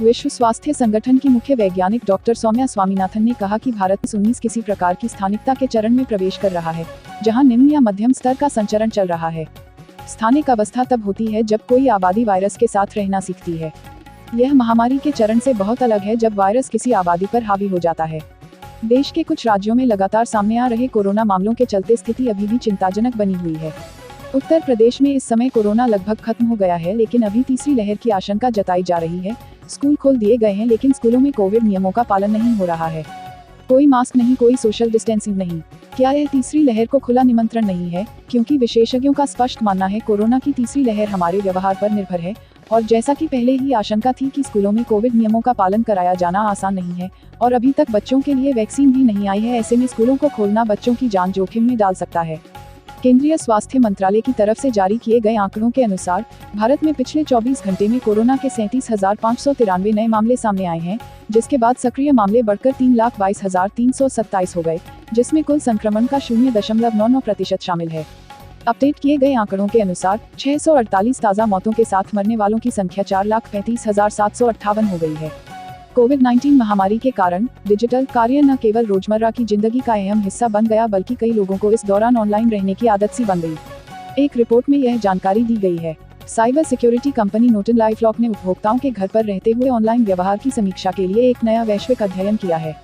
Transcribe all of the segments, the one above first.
विश्व स्वास्थ्य संगठन की मुख्य वैज्ञानिक डॉक्टर सौम्या स्वामीनाथन ने कहा कि भारत 19 किसी प्रकार की स्थानिकता के चरण में प्रवेश कर रहा है, जहां निम्न या मध्यम स्तर का संचरण चल रहा है। स्थानिक अवस्था तब होती है जब कोई आबादी वायरस के साथ रहना सीखती है। यह महामारी के चरण से बहुत अलग है जब वायरस किसी आबादी पर हावी हो जाता है। देश के कुछ राज्यों में लगातार सामने आ रहे कोरोना मामलों के चलते स्थिति अभी भी चिंताजनक बनी हुई है। उत्तर प्रदेश में इस समय कोरोना लगभग खत्म हो गया है, लेकिन अभी तीसरी लहर की आशंका जताई जा रही है। स्कूल खोल दिए गए हैं, लेकिन स्कूलों में कोविड नियमों का पालन नहीं हो रहा है। कोई मास्क नहीं, कोई सोशल डिस्टेंसिंग नहीं। क्या यह तीसरी लहर को खुला निमंत्रण नहीं है? क्योंकि विशेषज्ञों का स्पष्ट मानना है कोरोना की तीसरी लहर हमारे व्यवहार पर निर्भर है, और जैसा कि पहले ही आशंका थी कि स्कूलों में कोविड नियमों का पालन कराया जाना आसान नहीं है, और अभी तक बच्चों के लिए वैक्सीन भी नहीं आई है। ऐसे में स्कूलों को खोलना बच्चों की जान जोखिम में डाल सकता है। केंद्रीय स्वास्थ्य मंत्रालय की तरफ से जारी किए गए आंकड़ों के अनुसार भारत में पिछले 24 घंटे में कोरोना के 37,593 नए मामले सामने आए हैं, जिसके बाद सक्रिय मामले बढ़कर 3,22,327 हो गए, जिसमें कुल संक्रमण का 0.99% शामिल है। अपडेट किए गए आंकड़ों के अनुसार 648 ताज़ा मौतों के साथ मरने वालों की संख्या 4,35,758 हो गई है। कोविड-19 महामारी के कारण डिजिटल कार्य न केवल रोजमर्रा की जिंदगी का अहम हिस्सा बन गया, बल्कि कई लोगों को इस दौरान ऑनलाइन रहने की आदत सी बन गई। एक रिपोर्ट में यह जानकारी दी गई है। साइबर सिक्योरिटी कंपनी NortonLifeLock ने उपभोक्ताओं के घर पर रहते हुए ऑनलाइन व्यवहार की समीक्षा के लिए एक नया वैश्विक अध्ययन किया है।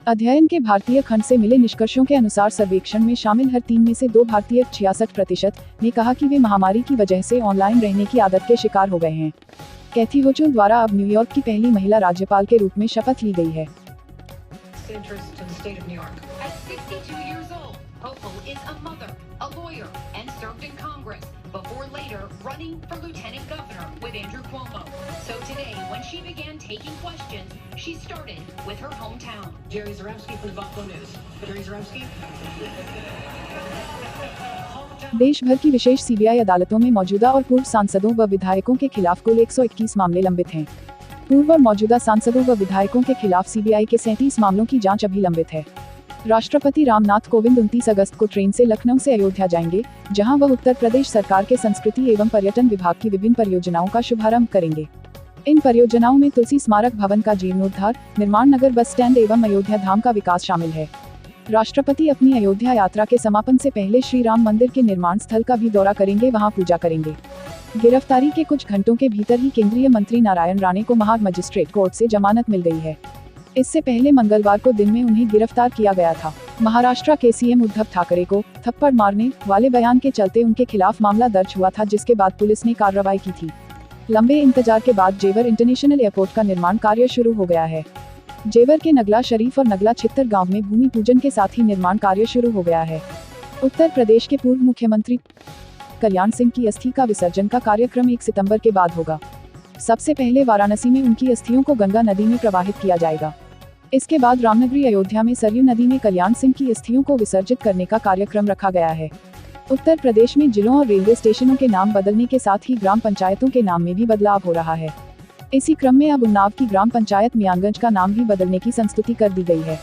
अध्ययन के भारतीय खंड से मिले निष्कर्षों के अनुसार सर्वेक्षण में शामिल हर 3 में से 2 भारतीय 66% ने कहा कि वे महामारी की वजह से ऑनलाइन रहने की आदत के शिकार हो गए हैं। कैथी होचुल द्वारा अब न्यूयॉर्क की पहली महिला राज्यपाल के रूप में शपथ ली गई है। Before later running for lieutenant governor with Andrew Cuomo. So today, when she began taking questions, she started with her hometown. Jerry Zaremski from the Buffalo News. Jerry Zaremski. देश भर की विशेष सीबीआई अदालतों में मौजूदा और पूर्व सांसदों व विधायकों के खिलाफ कुल 121 मामले लंबित हैं। पूर्व और मौजूदा सांसदों व विधायकों के खिलाफ सीबीआई के 37 मामलों की जांच अभी लंबित है। राष्ट्रपति रामनाथ कोविंद 29 अगस्त को ट्रेन से लखनऊ से अयोध्या जाएंगे, जहां वह उत्तर प्रदेश सरकार के संस्कृति एवं पर्यटन विभाग की विभिन्न परियोजनाओं का शुभारंभ करेंगे। इन परियोजनाओं में तुलसी स्मारक भवन का जीर्णोद्धार, निर्माण नगर बस स्टैंड एवं अयोध्या धाम का विकास शामिल है। राष्ट्रपति अपनी अयोध्या यात्रा के समापन से पहले श्री राम मंदिर के निर्माण स्थल का भी दौरा करेंगे, वहां पूजा करेंगे। गिरफ्तारी के कुछ घंटों के भीतर ही केंद्रीय मंत्री नारायण राणे को महाग मजिस्ट्रेट कोर्ट से जमानत मिल गई है। इससे पहले मंगलवार को दिन में उन्हें गिरफ्तार किया गया था। महाराष्ट्र के सीएम उद्धव ठाकरे को थप्पड़ मारने वाले बयान के चलते उनके खिलाफ मामला दर्ज हुआ था, जिसके बाद पुलिस ने कार्रवाई की थी। लंबे इंतजार के बाद जेवर इंटरनेशनल एयरपोर्ट का निर्माण कार्य शुरू हो गया है। जेवर के नगला शरीफ और नगला छित्तर गांव में भूमि पूजन के साथ ही निर्माण कार्य शुरू हो गया है। उत्तर प्रदेश के पूर्व मुख्यमंत्री कल्याण सिंह की अस्थि का विसर्जन का कार्यक्रम 1 सितंबर के बाद होगा। सबसे पहले वाराणसी में उनकी अस्थियों को गंगा नदी में प्रवाहित किया जाएगा। इसके बाद रामनगरी अयोध्या में सरयू नदी में कल्याण सिंह की अस्थियों को विसर्जित करने का कार्यक्रम रखा गया है। उत्तर प्रदेश में जिलों और रेलवे स्टेशनों के नाम बदलने के साथ ही ग्राम पंचायतों के नाम में भी बदलाव हो रहा है। इसी क्रम में अब उन्नाव की ग्राम पंचायत मियांगंज का नाम भी बदलने की संस्तुति कर दी गई है।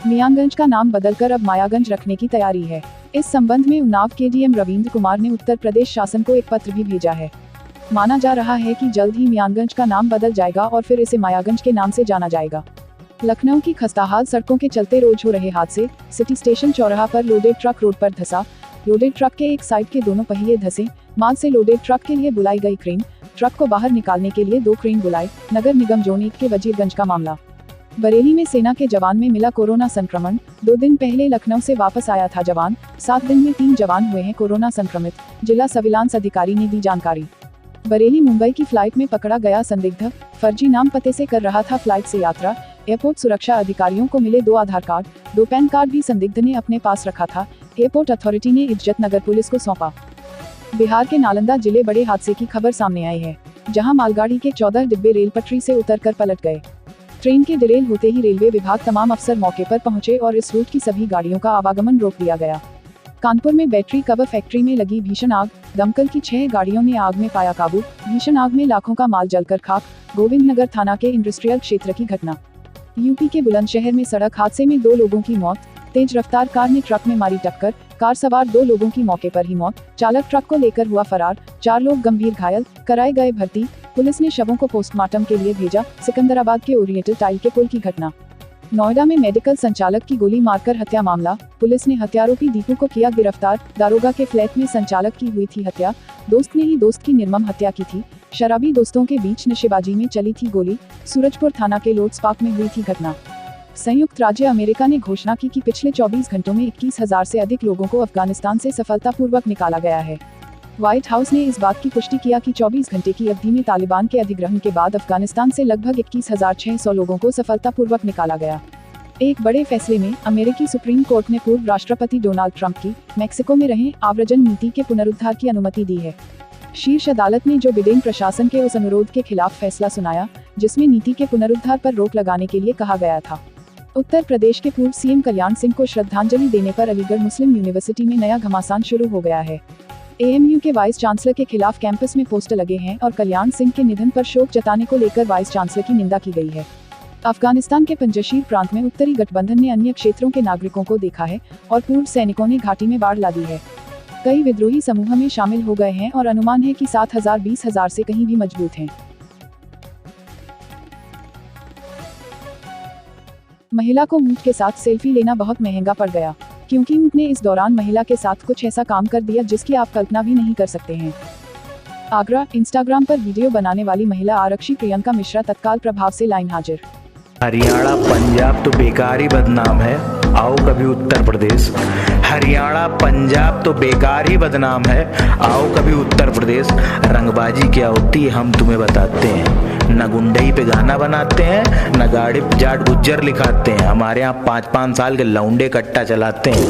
मियांगंज का नाम बदलकर अब मायागंज रखने की तैयारी है। इस संबंध में उन्नाव के डीएम रविंद्र कुमार ने उत्तर प्रदेश शासन को एक पत्र भी भेजा है। माना जा रहा है कि जल्द ही मियांगंज का नाम बदल जाएगा और फिर इसे मायागंज के नाम से जाना जाएगा। लखनऊ की खस्ताहाल सड़कों के चलते रोज हो रहे हादसे। सिटी स्टेशन चौराहा पर लोडेड ट्रक रोड पर धंसा। लोडेड ट्रक के एक साइड के दोनों पहिए धंसे। माल से लोडेड ट्रक के लिए बुलाई गई क्रेन, ट्रक को बाहर निकालने के लिए 2 क्रेन बुलाई। नगर निगम जोन 1 के वजीरगंज का मामला। बरेली में सेना के जवान में मिला कोरोना संक्रमण। 2 दिन पहले लखनऊ से वापस आया था जवान। 7 दिन में 3 जवान हुए हैं कोरोना संक्रमित, जिला सर्विलांस अधिकारी ने दी जानकारी। बरेली मुंबई की फ्लाइट में पकड़ा गया संदिग्ध, फर्जी नाम पते से कर रहा था फ्लाइट से यात्रा। एयरपोर्ट सुरक्षा अधिकारियों को मिले 2 आधार कार्ड, 2 पैन कार्ड भी संदिग्ध ने अपने पास रखा था। एयरपोर्ट अथॉरिटी ने इज्जत नगर पुलिस को सौंपा। बिहार के नालंदा जिले बड़े हादसे की खबर सामने आई है, जहां मालगाड़ी के 14 डिब्बे रेल पटरी से उतरकर पलट गए। ट्रेन के डिरेल होते ही रेलवे विभाग तमाम अफसर मौके पर पहुंचे और इस रूट की सभी गाड़ियों का आवागमन रोक दिया गया। कानपुर में बैटरी कवर फैक्ट्री में लगी भीषण आग। दमकल की 6 गाड़ियों ने आग में पाया काबू। भीषण आग में लाखों का माल जलकर खाक। गोविंदनगर थाना के इंडस्ट्रियल क्षेत्र की घटना। यूपी के बुलंदशहर में सड़क हादसे में 2 लोगों की मौत। तेज रफ्तार कार ने ट्रक में मारी टक्कर, कार सवार 2 लोगों की मौके पर ही मौत, चालक ट्रक को लेकर हुआ फरार, 4 लोग गंभीर घायल, कराए गए भर्ती, पुलिस ने शवों को पोस्टमार्टम के लिए भेजा। सिकंदराबाद के ओरिएंटल टाइल के पुल की घटना। नोएडा में मेडिकल संचालक की गोली मारकर हत्या मामला, पुलिस ने हत्यारोपी दीपू को किया गिरफ्तार। दारोगा के फ्लैट में संचालक की हुई थी हत्या, दोस्त ने ही दोस्त की निर्मम हत्या की थी। शराबी दोस्तों के बीच नशेबाजी में चली थी गोली, सूरजपुर थाना के लोड्स पार्क में हुई थी घटना। संयुक्त राज्य अमेरिका ने घोषणा की कि पिछले 24 घंटों में 21,000 से अधिक लोगों को अफगानिस्तान से सफलतापूर्वक निकाला गया है। व्हाइट हाउस ने इस बात की पुष्टि किया कि 24 घंटे की अवधि में तालिबान के अधिग्रहण के बाद अफगानिस्तान से लगभग 21,600 लोगों को सफलतापूर्वक निकाला गया। एक बड़े फैसले में अमेरिकी सुप्रीम कोर्ट ने पूर्व राष्ट्रपति डोनाल्ड ट्रंप की मैक्सिको में रहे आव्रजन नीति के पुनरुद्धार की अनुमति दी है। शीर्ष अदालत ने जो बिडेन प्रशासन के उस अनुरोध के खिलाफ फैसला सुनाया, जिसमें नीति के पुनरुद्धार पर रोक लगाने के लिए कहा गया था। उत्तर प्रदेश के पूर्व सीएम कल्याण सिंह को श्रद्धांजलि देने पर अलीगढ़ मुस्लिम यूनिवर्सिटी में नया घमासान शुरू हो गया है। एएमयू के वाइस चांसलर के खिलाफ कैंपस में पोस्टर लगे हैं और कल्याण सिंह के निधन पर शोक जताने को लेकर वाइस चांसलर की निंदा की गई है। अफगानिस्तान के पंजशीर प्रांत में उत्तरी गठबंधन ने अन्य क्षेत्रों के नागरिकों को देखा है और पूर्व सैनिकों ने घाटी में बाढ़ ला दी है। कई विद्रोही समूह में शामिल हो गए हैं और अनुमान है कि 7,000-20,000 से कहीं भी मजबूत हैं। महिला को ऊंट के साथ सेल्फी लेना बहुत महंगा पड़ गया, क्योंकि ऊंट ने इस दौरान महिला के साथ कुछ ऐसा काम कर दिया जिसकी आप कल्पना भी नहीं कर सकते हैं। आगरा, इंस्टाग्राम पर वीडियो बनाने वाली महिला आरक्षी प्रियंका मिश्रा तत्काल प्रभाव से लाइन हाजिर। हरियाणा पंजाब तो बेकार ही बदनाम है, आओ कभी उत्तर प्रदेश। हरियाणा पंजाब तो बेकार ही बदनाम है, आओ कभी उत्तर प्रदेश। रंगबाजी क्या होती है हम तुम्हें बताते हैं, न गुंडई पे गाना बनाते हैं, न गाड़ी जाट गुज्जर लिखाते हैं। हमारे यहाँ 5-5 साल के लौंडे कट्टा चलाते हैं।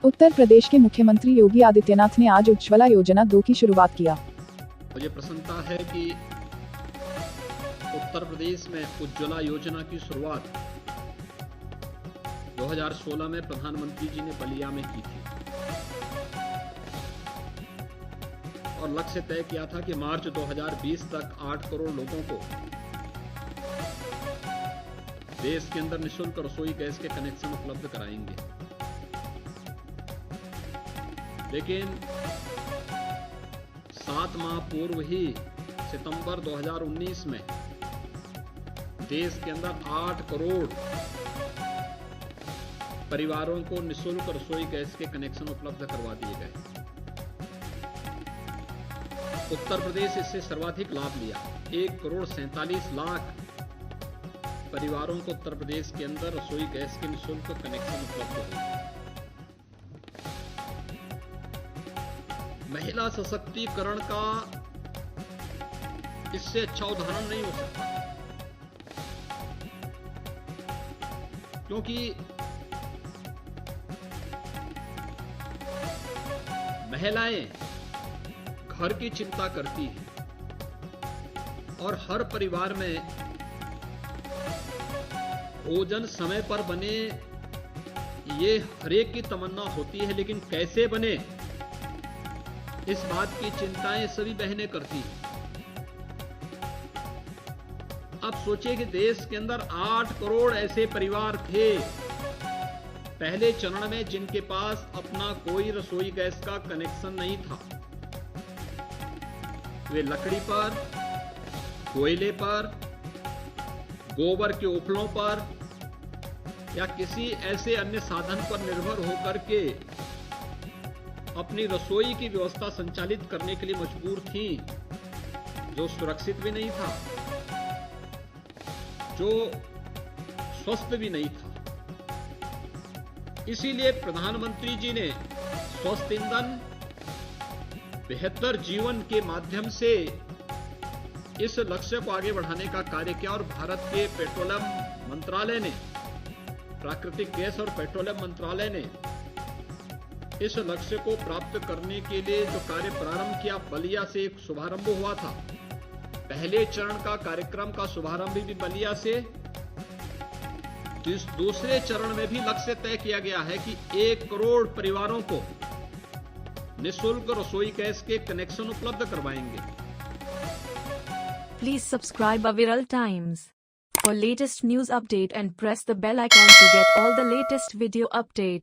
उत्तर प्रदेश के मुख्यमंत्री योगी आदित्यनाथ ने आज उज्ज्वला योजना 2 की शुरुआत किया। मुझे प्रसन्नता है कि उत्तर प्रदेश में उज्ज्वला योजना की शुरुआत 2016 में प्रधानमंत्री जी ने बलिया में की थी और लक्ष्य तय किया था कि मार्च 2020 तक 8 करोड़ लोगों को देश के अंदर निःशुल्क रसोई गैस के कनेक्शन उपलब्ध कराएंगे। लेकिन 7 माह पूर्व ही सितंबर 2019 में देश के अंदर 8 करोड़ परिवारों को निःशुल्क रसोई गैस के कनेक्शन उपलब्ध करवा दिए गए। उत्तर प्रदेश इससे सर्वाधिक लाभ लिया। 1,47,00,000 परिवारों को उत्तर प्रदेश के अंदर रसोई गैस के निःशुल्क कनेक्शन उपलब्ध हुए। महिला सशक्तिकरण का इससे अच्छा उदाहरण नहीं हो सकता, क्योंकि महिलाएं घर की चिंता करती हैं और हर परिवार में भोजन समय पर बने ये हरेक की तमन्ना होती है, लेकिन कैसे बने इस बात की चिंताएं सभी बहनें करती हैं। अब सोचिए कि देश के अंदर 8 करोड़ ऐसे परिवार थे पहले चरण में जिनके पास अपना कोई रसोई गैस का कनेक्शन नहीं था। वे लकड़ी पर, कोयले पर, गोबर के उपलों पर या किसी ऐसे अन्य साधन पर निर्भर होकर के अपनी रसोई की व्यवस्था संचालित करने के लिए मजबूर थी, जो सुरक्षित भी नहीं था, जो स्वस्थ भी नहीं था। इसीलिए प्रधानमंत्री जी ने स्वस्थ ईंधन, बेहतर जीवन के माध्यम से इस लक्ष्य को आगे बढ़ाने का कार्य किया और भारत के पेट्रोलियम मंत्रालय ने, प्राकृतिक गैस और पेट्रोलियम मंत्रालय ने इस लक्ष्य को प्राप्त करने के लिए जो कार्य प्रारंभ किया, बलिया से एक शुभारंभ हुआ था। पहले चरण का कार्यक्रम का शुभारंभ भी बलिया से, इस दूसरे चरण में भी लक्ष्य तय किया गया है कि 1 करोड़ परिवारों को निःशुल्क रसोई गैस के कनेक्शन उपलब्ध करवाएंगे। Please subscribe Aviral Times. for latest news update and press the bell icon to get all the latest video update.